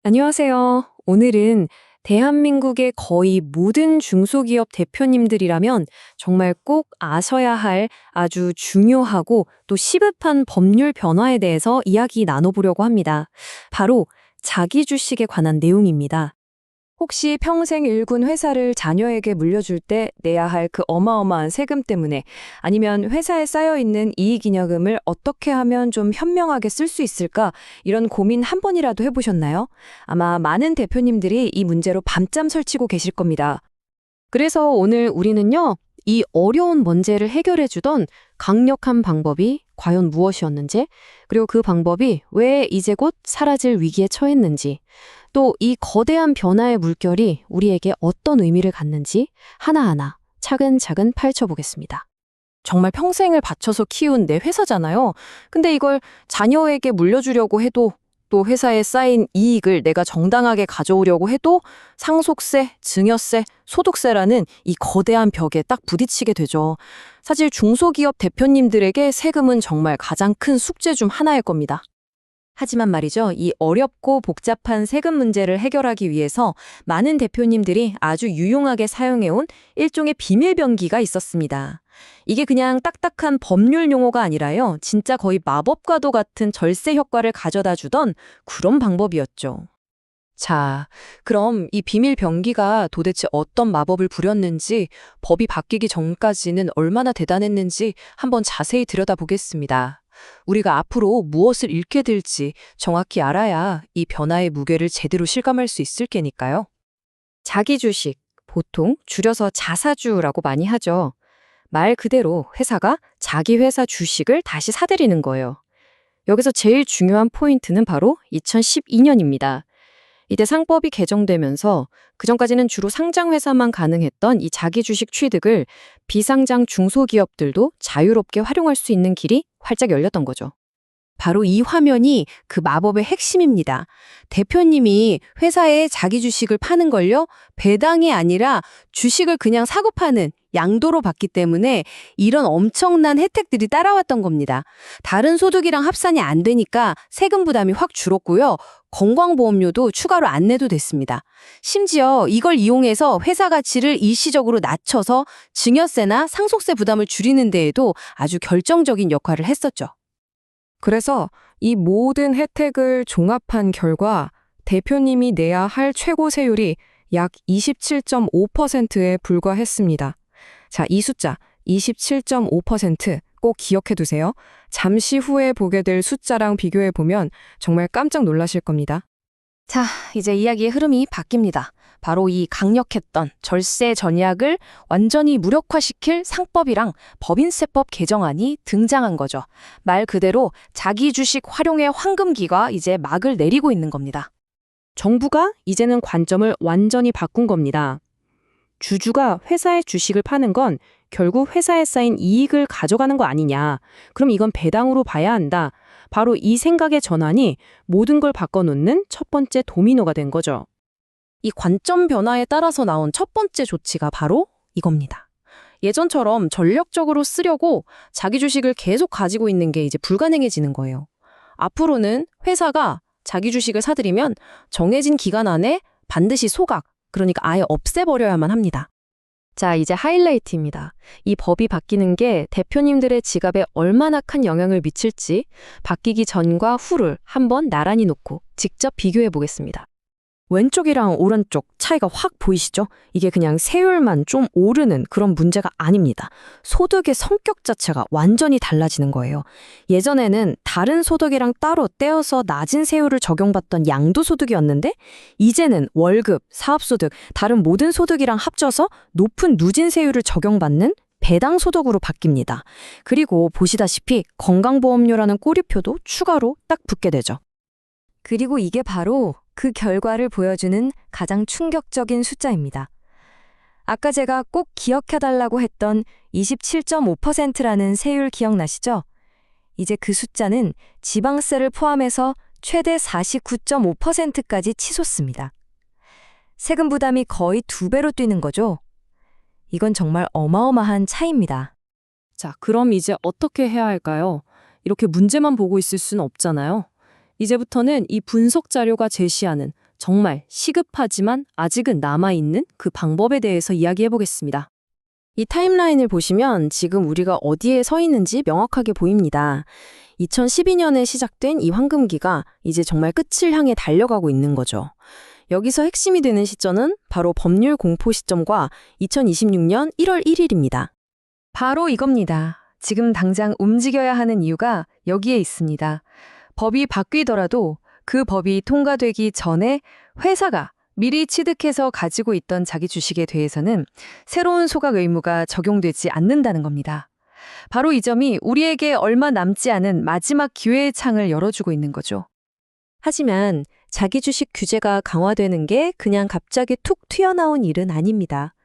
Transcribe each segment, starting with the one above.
안녕하세요. 오늘은 대한민국의 거의 모든 중소기업 대표님들이라면 정말 꼭 아셔야 할 아주 중요하고 또 시급한 법률 변화에 대해서 이야기 나눠보려고 합니다. 바로 자기 주식에 관한 내용입니다. 혹시 평생 일군 회사를 자녀에게 물려줄 때 내야 할 그 어마어마한 세금 때문에 아니면 회사에 쌓여있는 이익잉여금을 어떻게 하면 좀 현명하게 쓸 수 있을까? 이런 고민 한 번이라도 해보셨나요? 아마 많은 대표님들이 이 문제로 밤잠 설치고 계실 겁니다. 그래서 오늘 우리는요, 이 어려운 문제를 해결해주던 강력한 방법이 과연 무엇이었는지, 그리고 그 방법이 왜 이제 곧 사라질 위기에 처했는지, 또 이 거대한 변화의 물결이 우리에게 어떤 의미를 갖는지 하나하나 차근차근 파헤쳐보겠습니다. 정말 평생을 바쳐서 키운 내 회사잖아요. 근데 이걸 자녀에게 물려주려고 해도 또 회사에 쌓인 이익을 내가 정당하게 가져오려고 해도 상속세, 증여세, 소득세라는 이 거대한 벽에 딱 부딪히게 되죠. 사실 중소기업 대표님들에게 세금은 정말 가장 큰 숙제 중 하나일 겁니다. 하지만 말이죠, 이 어렵고 복잡한 세금 문제를 해결하기 위해서 많은 대표님들이 아주 유용하게 사용해온 일종의 비밀병기가 있었습니다. 이게 그냥 딱딱한 법률 용어가 아니라요, 진짜 거의 마법과도 같은 절세 효과를 가져다 주던 그런 방법이었죠. 자, 그럼 이 비밀병기가 도대체 어떤 마법을 부렸는지, 법이 바뀌기 전까지는 얼마나 대단했는지 한번 자세히 들여다보겠습니다. 우리가 앞으로 무엇을 잃게 될지 정확히 알아야 이 변화의 무게를 제대로 실감할 수 있을 게니까요. 자기 주식, 보통 줄여서 자사주라고 많이 하죠. 말 그대로 회사가 자기 회사 주식을 다시 사들이는 거예요. 여기서 제일 중요한 포인트는 바로 2012년입니다. 이때 상법이 개정되면서 그전까지는 주로 상장회사만 가능했던 이 자기 주식 취득을 비상장 중소기업들도 자유롭게 활용할 수 있는 길이 활짝 열렸던 거죠. 바로 이 화면이 그 마법의 핵심입니다. 대표님이 회사에 자기 주식을 파는 걸요, 배당이 아니라 주식을 그냥 사고 파는 양도로 봤기 때문에 이런 엄청난 혜택들이 따라왔던 겁니다. 다른 소득이랑 합산이 안 되니까 세금 부담이 확 줄었고요. 건강보험료도 추가로 안 내도 됐습니다. 심지어 이걸 이용해서 회사 가치를 일시적으로 낮춰서 증여세나 상속세 부담을 줄이는 데에도 아주 결정적인 역할을 했었죠. 그래서 이 모든 혜택을 종합한 결과 대표님이 내야 할 최고 세율이 약 27.5%에 불과했습니다. 자, 이 숫자 27.5% 꼭 기억해 두세요. 잠시 후에 보게 될 숫자랑 비교해 보면 정말 깜짝 놀라실 겁니다. 자, 이제 이야기의 흐름이 바뀝니다. 바로 이 강력했던 절세 전략을 완전히 무력화시킬 상법이랑 법인세법 개정안이 등장한 거죠. 말 그대로 자기 주식 활용의 황금기가 이제 막을 내리고 있는 겁니다. 정부가 이제는 관점을 완전히 바꾼 겁니다. 주주가 회사의 주식을 파는 건 결국 회사에 쌓인 이익을 가져가는 거 아니냐. 그럼 이건 배당으로 봐야 한다. 바로 이 생각의 전환이 모든 걸 바꿔놓는 첫 번째 도미노가 된 거죠. 이 관점 변화에 따라서 나온 첫 번째 조치가 바로 이겁니다. 예전처럼 전력적으로 쓰려고 자기 주식을 계속 가지고 있는 게 이제 불가능해지는 거예요. 앞으로는 회사가 자기 주식을 사들이면 정해진 기간 안에 반드시 소각, 그러니까 아예 없애버려야만 합니다. 자, 이제 하이라이트입니다. 이 법이 바뀌는 게 대표님들의 지갑에 얼마나 큰 영향을 미칠지 바뀌기 전과 후를 한번 나란히 놓고 직접 비교해 보겠습니다. 왼쪽이랑 오른쪽 차이가 확 보이시죠? 이게 그냥 세율만 좀 오르는 그런 문제가 아닙니다. 소득의 성격 자체가 완전히 달라지는 거예요. 예전에는 다른 소득이랑 따로 떼어서 낮은 세율을 적용받던 양도소득이었는데 이제는 월급, 사업소득, 다른 모든 소득이랑 합쳐서 높은 누진 세율을 적용받는 배당소득으로 바뀝니다. 그리고 보시다시피 건강보험료라는 꼬리표도 추가로 딱 붙게 되죠. 그리고 이게 바로 그 결과를 보여주는 가장 충격적인 숫자입니다. 아까 제가 꼭 기억해달라고 했던 27.5%라는 세율 기억나시죠? 이제 그 숫자는 지방세를 포함해서 최대 49.5%까지 치솟습니다. 세금 부담이 거의 2배로 뛰는 거죠. 이건 정말 어마어마한 차이입니다. 자, 그럼 이제 어떻게 해야 할까요? 이렇게 문제만 보고 있을 수는 없잖아요. 이제부터는 이 분석 자료가 제시하는 정말 시급하지만 아직은 남아있는 그 방법에 대해서 이야기해 보겠습니다. 이 타임라인을 보시면 지금 우리가 어디에 서 있는지 명확하게 보입니다. 2012년에 시작된 이 황금기가 이제 정말 끝을 향해 달려가고 있는 거죠. 여기서 핵심이 되는 시점은 바로 법률 공포 시점과 2026년 1월 1일입니다. 바로 이겁니다. 지금 당장 움직여야 하는 이유가 여기에 있습니다. 법이 바뀌더라도 그 법이 통과되기 전에 회사가 미리 취득해서 가지고 있던 자기 주식에 대해서는 새로운 소각 의무가 적용되지 않는다는 겁니다. 바로 이 점이 우리에게 얼마 남지 않은 마지막 기회의 창을 열어주고 있는 거죠. 하지만 자기 주식 규제가 강화되는 게 그냥 갑자기 툭 튀어나온 일은 아닙니다.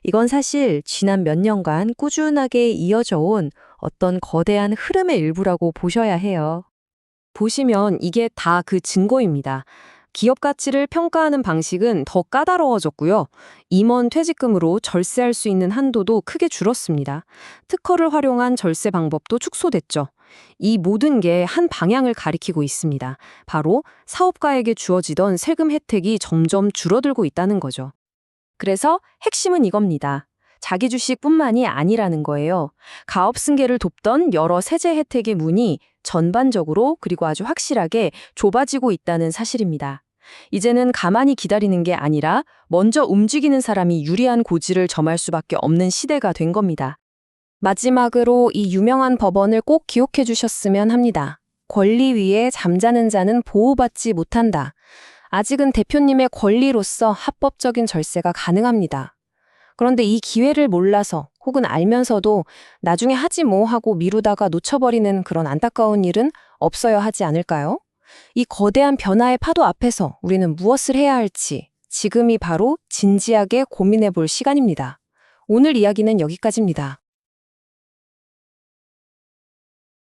이건 사실 지난 몇 년간 꾸준하게 이어져 온 어떤 거대한 흐름의 일부라고 보셔야 해요. 보시면 이게 다 그 증거입니다. 기업 가치를 평가하는 방식은 더 까다로워졌고요. 임원 퇴직금으로 절세할 수 있는 한도도 크게 줄었습니다. 특허를 활용한 절세 방법도 축소됐죠. 이 모든 게 한 방향을 가리키고 있습니다. 바로 사업가에게 주어지던 세금 혜택이 점점 줄어들고 있다는 거죠. 그래서 핵심은 이겁니다. 자기 주식뿐만이 아니라는 거예요. 가업 승계를 돕던 여러 세제 혜택의 문이 전반적으로 그리고 아주 확실하게 좁아지고 있다는 사실입니다. 이제는 가만히 기다리는 게 아니라 먼저 움직이는 사람이 유리한 고지를 점할 수밖에 없는 시대가 된 겁니다. 마지막으로 이 유명한 법언을 꼭 기억해 주셨으면 합니다. 권리 위에 잠자는 자는 보호받지 못한다. 아직은 대표님의 권리로서 합법적인 절세가 가능합니다. 그런데 이 기회를 몰라서 혹은 알면서도 나중에 하지 뭐 하고 미루다가 놓쳐버리는 그런 안타까운 일은 없어야 하지 않을까요? 이 거대한 변화의 파도 앞에서 우리는 무엇을 해야 할지 지금이 바로 진지하게 고민해 볼 시간입니다. 오늘 이야기는 여기까지입니다.